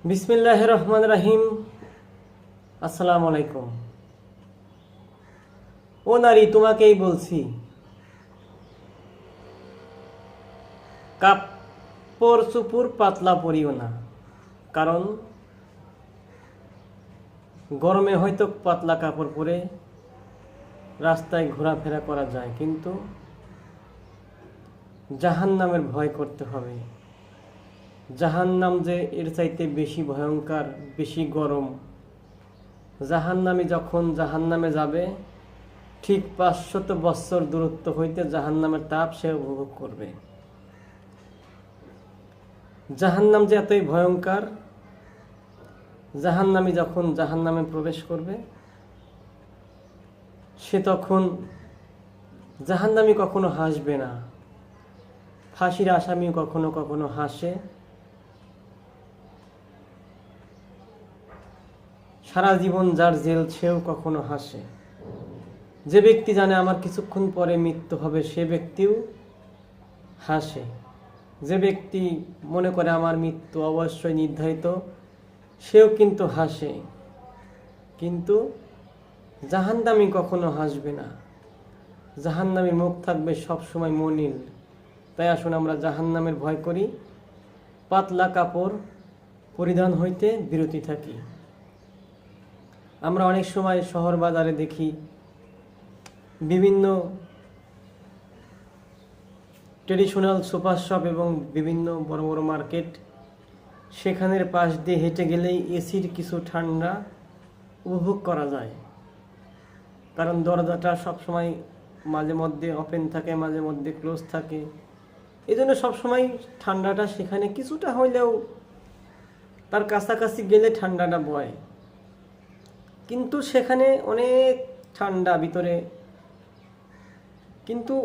বিসমিল্লাহির রহমানির রহিম। আসসালামু আলাইকুম। ও নারী, তোমাকেই বলছি, কাপড় চুপুর পাতলা পরিও না। কারণ গরমে হয়তো পাতলা কাপড় পরে রাস্তায় ঘোরাফেরা করা যায়, কিন্তু জাহান্নামের ভয় করতে হবে। জাহান্নাম যে এর চাইতে বেশি ভয়ঙ্কর, বেশি গরম। জাহান্নামী যখন জাহান্নামে যাবে, ঠিক 500 বৎসর দূরত্ব হইতে জাহান্নামের তাপ সে উপভোগ করবে। জাহান্নাম যে এতই ভয়ঙ্কর, জাহান্নামী যখন জাহান্নামে প্রবেশ করবে, সে তখন জাহান্নামী কখনো হাসবে না। ফাঁসির আসামি কখনো কখনো হাসে, সারা জীবন যার জেল সেও কখনো হাসে। যে ব্যক্তি জানে আমার কিছুক্ষণ পরে মৃত্যু হবে, সে ব্যক্তিও হাসে। যে ব্যক্তি মনে করে আমার মৃত্যু অবশ্যই নির্ধারিত, সেও কিন্তু হাসে। কিন্তু জাহান্নামী কখনো হাসবে না। জাহান্নামীর মুখ থাকবে সবসময় মলিন। তাই আসুন আমরা জাহান্নামের ভয় করি, পাতলা কাপড় পরিধান হইতে বিরতি থাকি। আমরা অনেক সময় শহর বাজারে দেখি বিভিন্ন ট্রেডিশনাল সুপার শপ এবং বিভিন্ন বড় বড় মার্কেট, সেখানের পাশ দিয়ে হেঁটে গেলেই এসির কিছু ঠান্ডা উপভোগ করা যায়। কারণ দরজাটা সবসময় মাঝে মধ্যে ওপেন থাকে, মাঝে মধ্যে ক্লোজ থাকে। এই জন্য সবসময় ঠান্ডাটা সেখানে কিছুটা হইলেও তার কাছাকাছি গেলে ঠান্ডাটা বয়। কিন্তু সেখানে অনেক ঠান্ডা ভিতরে, কিন্তু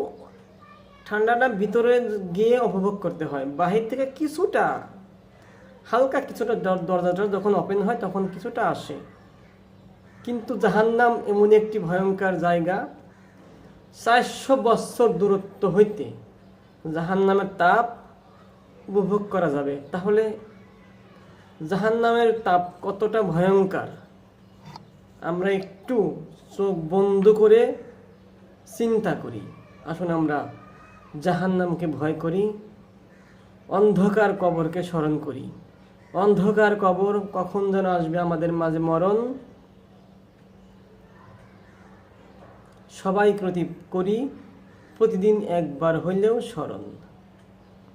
ঠান্ডাটা ভিতরে গিয়ে উপভোগ করতে হয়। বাহির থেকে কিছুটা হালকা কিছুটা দরজাটা যখন ওপেন হয় তখন কিছুটা আসে। কিন্তু জাহান্নাম এমন একটি ভয়ঙ্কর জায়গা, 400 বৎসর দূরত্ব হইতে জাহান্নামের তাপ উপভোগ করা যাবে। তাহলে জাহান্নামের তাপ কতটা ভয়ঙ্কর আমরা একটু চোখ বন্ধ করে চিন্তা করি। আসুন আমরা জাহান্নামকে ভয় করি, অন্ধকার কবরকে স্মরণ করি। অন্ধকার কবর কখন যেন আসবে, আমাদের মাঝে মরণ। সবাই করি প্রতিদিন একবার হইলেও স্মরণ।